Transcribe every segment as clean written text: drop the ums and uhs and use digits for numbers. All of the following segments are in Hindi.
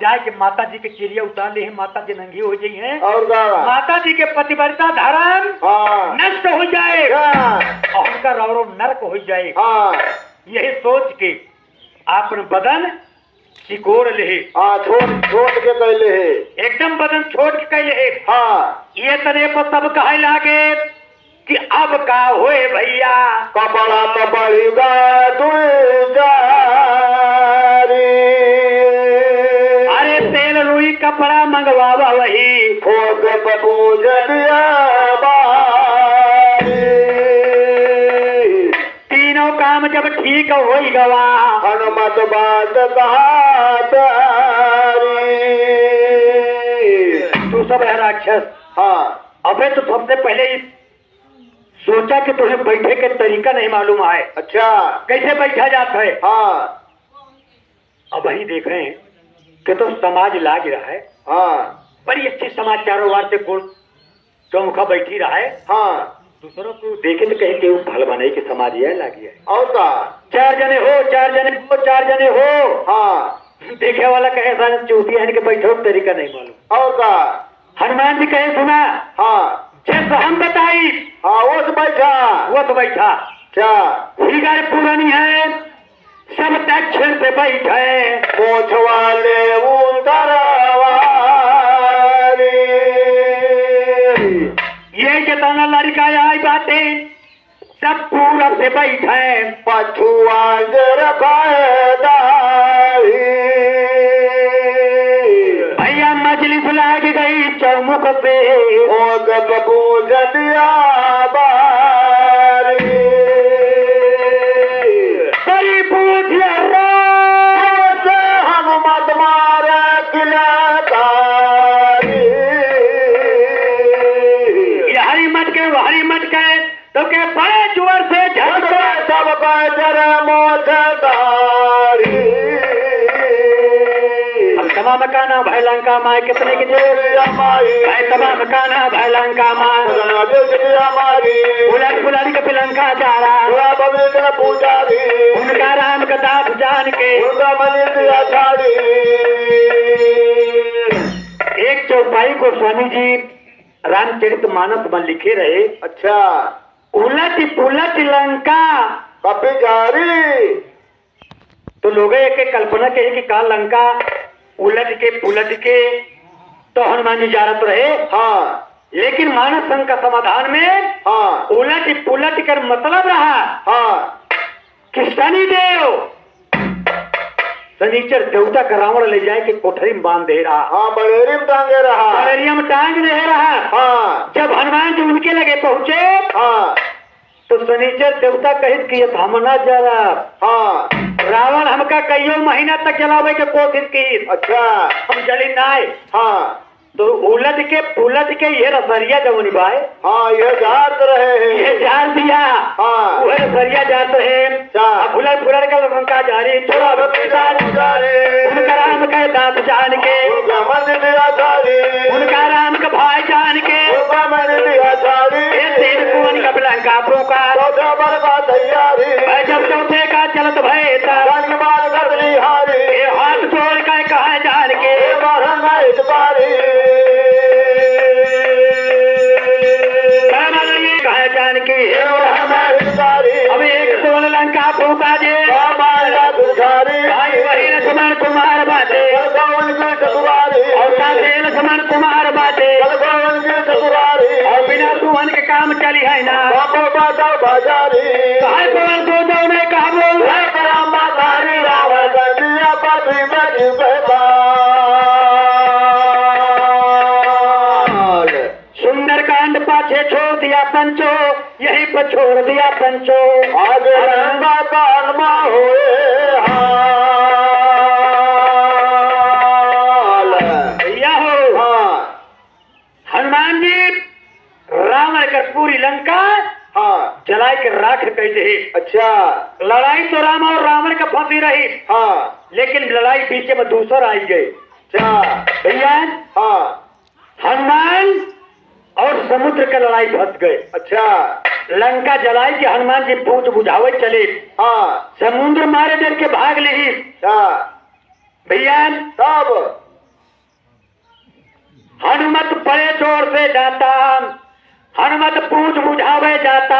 जाके माता जी के चिड़िया उतार ले, माता जी नंगी हो गई है और माता जी के पतिव्रता धर्म नष्ट हो जाए और उनका रौरो नरक हो जाए। यही सोच के आपन बदन सिकोड़ ले, छोड़ के कैले है, एकदम बदन छोड़ के कैले है। ये तने पर सब कहे लागे कि अब का होए भैया, कपड़ा तो बढ़ेगा अरे तेल रुई कपड़ा मंगवावा वही तीनों काम जब ठीक हो गवा, हनुमत बात तू सब है राक्षस। अबे तो सबसे पहले सोचा कि तुम्हें बैठे के तरीका नहीं मालूम है। अच्छा, कैसे बैठा जाता है? अब वही देख रहे हैं कि तो समाज लाग रहा है। बड़ी अच्छी समाज चारों बार से गोल चौमुखा बैठी रहा है। दूसरों को देखे तो कहीं केवल भल बनाई कि समाज यह लागी है। और का चार जने हो देखे वाला कहे सारे चूतिया है कि बैठो तरीका नहीं मालूम। और का हनुमान जी कहे सुना, जैसे हम बताई वो तो बैठा क्या हिगार पुरानी है, सब दक्षिण पे बैठे मोछ वाले ये जितना लड़का आई बातें सब पूरब से बैठे, पछुआ भैया मजलिस लाग गई चौमुख पे बड़ी पूछ हनुमत मारे हरी मटके तो के बड़े जोर से झटके सब तमाम काना भाई लंका माए कितने की भाई तमाम काना भाई लंका माए फुलारी के पिलंका जा रहा पूजारी उनका राम का दाप जान के एक चौपाई को स्वामी जी रामचरित मानस में लिखे रहे। अच्छा, उलट पुलट लंका कभी जारी तो लोग एक कल्पना के कि का लंका उलट के पुलट के तो हनुमान जी जा रहा तो रहे। लेकिन मानस संघ का समाधान में उलट पुलट कर मतलब रहा कि शनिदेव शनिचर देवता का रावण ले जाए कि कोठरी में बांध दे रहा। बड़ेरी में टांगे रहा, बड़ेरिया में टांग दे रहा। जब हनुमान जी उनके लगे पहुंचे तो शनिचर देवता कहित कि हम ना जला। रावण हमका कईयों महीना तक जलावे के कोशिश की। अच्छा, हम जली नाय। तो उलट के पुलट के ये रसरिया जब निभाए ये जात रहे हैं, ये जान दिया वह रसरिया जात है। फुलर फुलर का लंका जारी छोड़ा उनका राम का दांत जान के उनका राम का भाई जान के तीन कुवन का लंका प्रोका जब चौथे का चलत भय हाथ छोड़ कर कहा जान के कहा जान के अब एक सोल लंका फूका जे भाई वही लक्ष्मण कुमार बाटे और साथी लक्ष्मण कुमार बाटे और बिना सुवन के काम चली है ना पवन को दो में कहा बोल सुंदरकांड पाछे छोड़ दिया पंचो, यही पर छोड़ दिया पंचो। आगे रंगा कानमा होए भैया हो हनुमान जी रावण का पूरी लंका जलाई के राख कह दे। अच्छा, लड़ाई तो राम और रावण का फंसी रही लेकिन लड़ाई पीछे में दूसर आई गई। भैया हनुमान और समुद्र का लड़ाई फंस गए। अच्छा, लंका जलाई के हनुमान जी पूछ बुझावे चले। समुद्र मारे डर के भाग ली। भैया तब हनुमत बड़े जोर से जाता, हनुमत पूछ बुझावे जाता,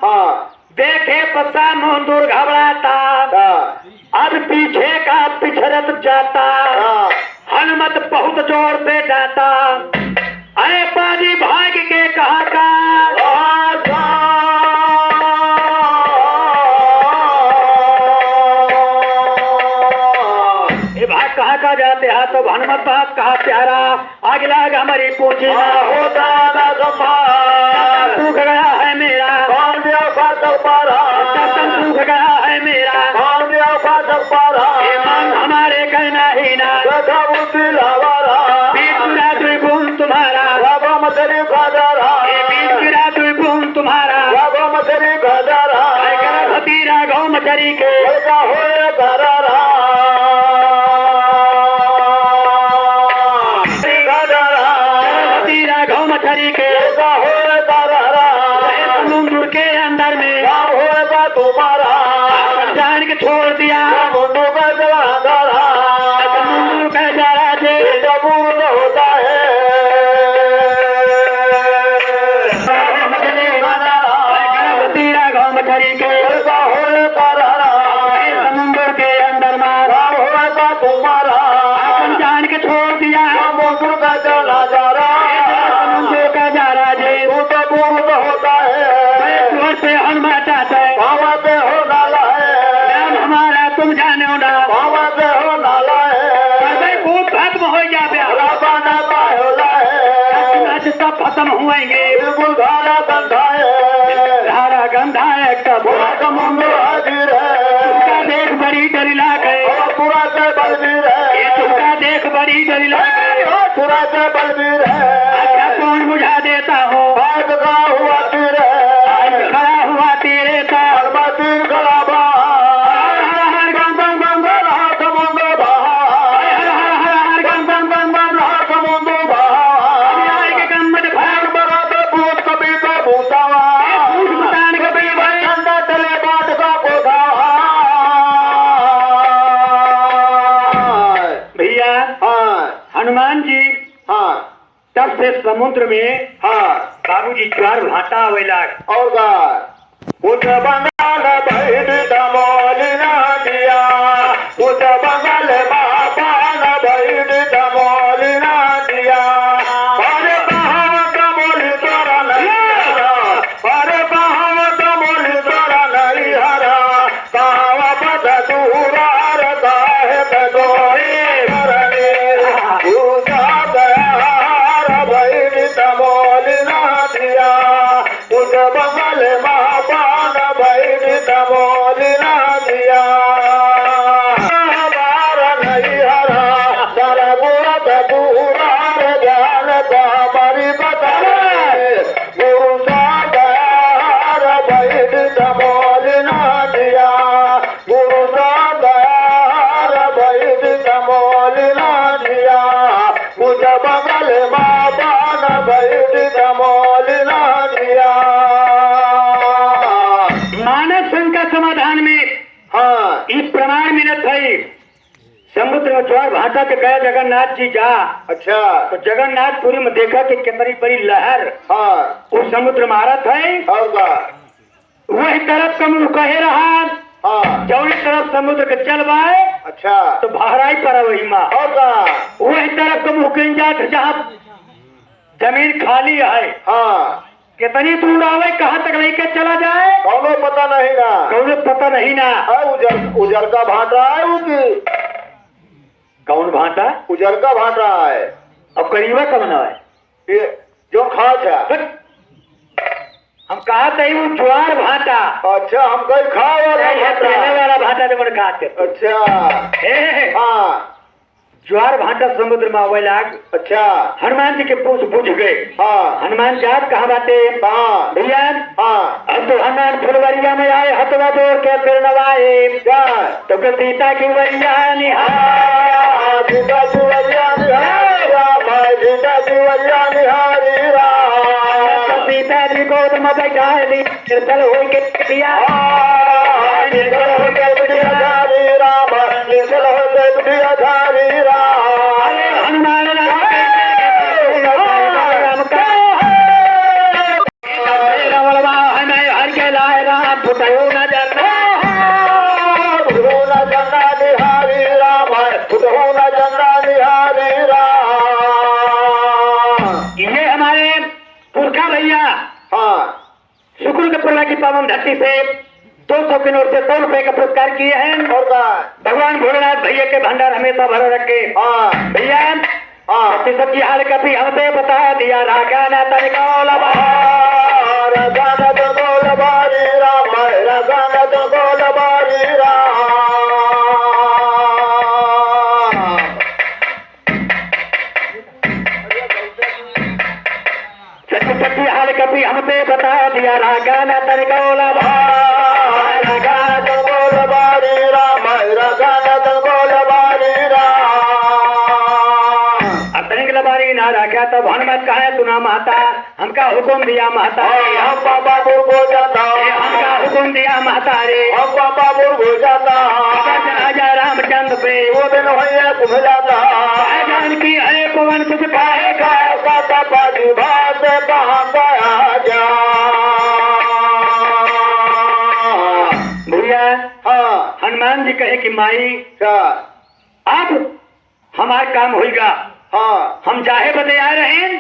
हाँ देखे पसा मुंदुर घबराता, हाँ अब पीछे का पिछड़त जाता, हाँ हनुमत बहुत जोर से जाता, अरे पानी भाग के कहा का ये भाग कहाँ का जाते हैं तो हनुमत भाग कहा प्यारा आगे लाग हमारी पूछी हो दादा संभाल सूख गया है मेरा कौन दिया फाटक पारा सूख गया है मेरा कौन दिया फाटक पारा ये मन हमारे कहना ही ना गधा बुद्धि लावारा बीच द्विगुण तुम्हारा बाबा मछली खादारा ये बीच द्विगुण तुम्हारा बाबा मछली खादारा भतीरा गौ मचरी के ऐसा होए करारा भतीरा गौ मचरी के ऐसा होए करारा समुद्र के अंदर में काम होएगा तुम्हारा जान के छोड़ दिया मुंडू का जलाधारा समुद्र का जरा जे जबूर होता है भतीरा गौ मचरी के ऐसा होए करारा समुद्र के अंदर मारा काम होएगा तुम्हारा जान के छोड़ दिया मुंडू का जलाधारा समुद्र का जरा जे तू जबूर होता है जोर से हनुमान चाहता है बाबा पे हो नाला है नाम हमारा तुम जाने ना बाबा पे हो नाला है खूब खत्म हो जा राबा ना पायोला है सब खत्म हुएंगे बिल्कुल धारा गंधा है धारा गंधा है कब पूरा का मुंडू हाजिर तुमका है देख बड़ी डरिला गए और पूरा से बलबीर ये है तुमका देख बड़ी डरिला गए पूरा से बलबीर अच्छा है कौन बुझा देता हो बात का हुआ तीर आज है खड़ा हुआ तेरे साथ तीर खराबा हर हर गम गम गम गम समुद्र बहा हर हर हर गम गम गम गम समुद्र बहा न्याय के गम्मत भर बराबर भूत कभी का भूतावा भूतान के भी भाई चंदा चले बाट का कोठा भैया हाँ हनुमान जी हाँ तब से समुद्र में हाँ बाबूजी ज्वार भाटा आवेला और का उठ बंगाल बैठ दमोली ना दिया उठ बंगाल बाबा न बैठ दमोली ना दिया अरे कहाँ कमोली तोरा नहीं हरा अरे कहाँ कमोली तोरा नहीं हरा कहाँ पद दूरा रता है बगोरी करने पूजा दया बैठ दमोली ना दिया उठ बंगाल महापान बैठ दमोली ना दिया हमारा नहीं हरा सारा बुरा दूरा ज्ञान का मरी बता गुरु सागर बैठ दमोली ना दिया गुरु सागर बैठ दमोली ना दिया मुझे बगल माँ पान बैठ दमोली ना दिया मानव संघ का समाधान में हाँ इस प्रमाण मिलत है समुद्र में ज्वार भाटा के गया जगन्नाथ जी जा अच्छा तो जगन्नाथपुरी में देखा कि कितनी बड़ी लहर हाँ उस समुद्र मारत है और का वही तरफ का मुंह कहे रहा हाँ जौनी तरफ समुद्र के चल बाए अच्छा तो बहराई पर वही माँ और का वही तरफ का मुंह कहीं जात जहाँ जमीन खाली है हाँ कितनी दूर आवे कहाँ तक लेकर चला जाए कौनो पता नहीं ना कौन पता नहीं ना उजर का भाटा है उनकी कौन भाटा उजर का भाटा है अब करीबा कब ना है ये जो खास है हम कहा थे वो ज्वार भाटा अच्छा हम कहीं खा वाला पहले भाटा वाला भाटा जब खाते अच्छा हाँ ज्वार भाटा समुद्र में आवे लाग अच्छा हनुमान जी के पूछ बुझ गए हाँ हनुमान जात कहाँ बाटे हाँ भैया हाँ अब तो हनुमान फुलवरिया में आए हथवा जोड़ के फिर नवाए तो के सीता की वरिया निहार सीता जुवरिया निहारी सीता जुवरिया निहारी सीता जी गोद में बैठा ली निर्बल हो के दिया निर्बल हो के राम निर्बल हो के चंदा निहारी राम। ये हमारे पुरखा भैया हाँ शुक्र के पूर्णा की पावन धरती से 200 की नोट से 100 रुपए का पुरस्कार किए हैं। और का भगवान भोलेनाथ भैया के भंडार हमेशा भरा रखे। हाँ भैया हाँ सब्जी हाल कभी हमसे बता दिया रागा ना तनिका रगाना तो बोल बारी राम, रगाना तो बोल बारी राम। सब्जी हाल कभी हमसे बता दिया रागा ना तनिका रगाना तो बोल बारी राम, रगाना तो बोल बारी राम। तनिक लबारी ना रखा तो भनमत कहे सुना माता हमका हुक्म दिया माता रे हम बाबा बुर्गो जाता, हमका हुक्म दिया माता रे हम बाबा बुर्गो जाता। राजा रामचंद्र पे वो दिन भैया कुम जाता, जान की है पवन तुझ काहे का का पाजी भात कहाँ गया जा। भैया हाँ हनुमान जी कहे कि माई क्या अब हमारा काम होगा। हाँ हम चाहे बदे आ रहे हैं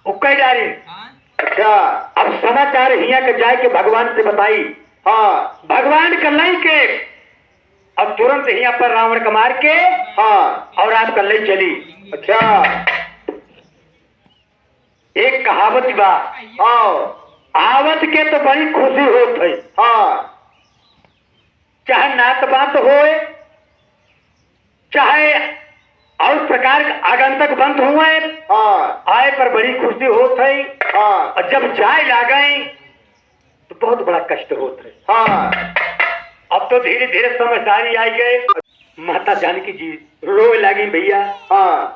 उक्का डारे। अच्छा अब समाचार हिया के जाए के भगवान से बताई। हाँ भगवान कल्लई के अब तुरंत हिया पर रावण का मार के हाँ और आप कल्लई चली। अच्छा एक कहावत बा आओ आवत के तो बड़ी खुशी होत है। हाँ चाहे नात बात होए चाहे और प्रकार आगंतक बंद हुए हाँ आए पर बड़ी खुशी होत है। हाँ और जब जाए लागई तो बहुत बड़ा कष्ट होत है। हाँ अब तो धीरे धीरे समझदारी आई गए। माता जानकी जी रोए लगी भैया हाँ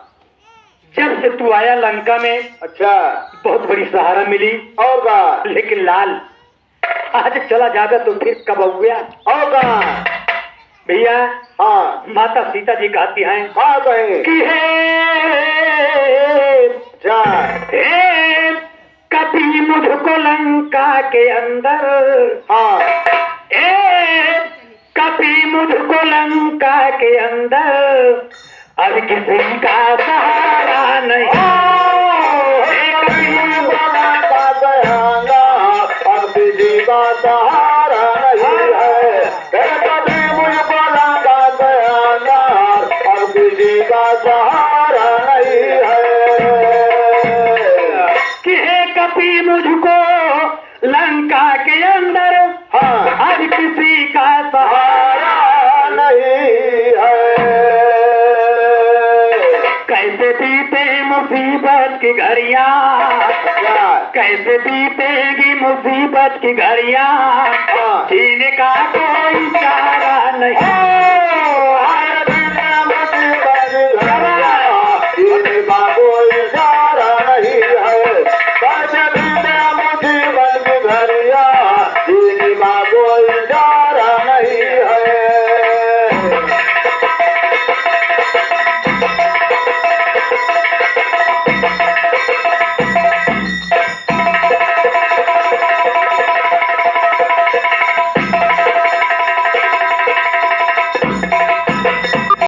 जब से तू आया लंका में अच्छा बहुत बड़ी सहारा मिली और का लेकिन लाल आज चला जाता तो फिर कब हुआ और का भैया। हाँ माता सीता जी कहती हैं हाँ कहीं कि हे अच्छा कभी मुझको लंका के अंदर हाँ कभी मुझको लंका के अंदर अब किसी का सहारा नहीं। अब किसी का सहारा नहीं है, कभी मुझको लंका के अंदर अब किसी का सहारा नहीं है। कि हे कभी मुझको लंका के अंदर हाँ अब किसी का सहारा नहीं है। कैसे बीते मुसीबत की घड़ियां कैसे बीतेगी मुसीबत की घड़ियां हाँ। जीने का कोई चारा नहीं।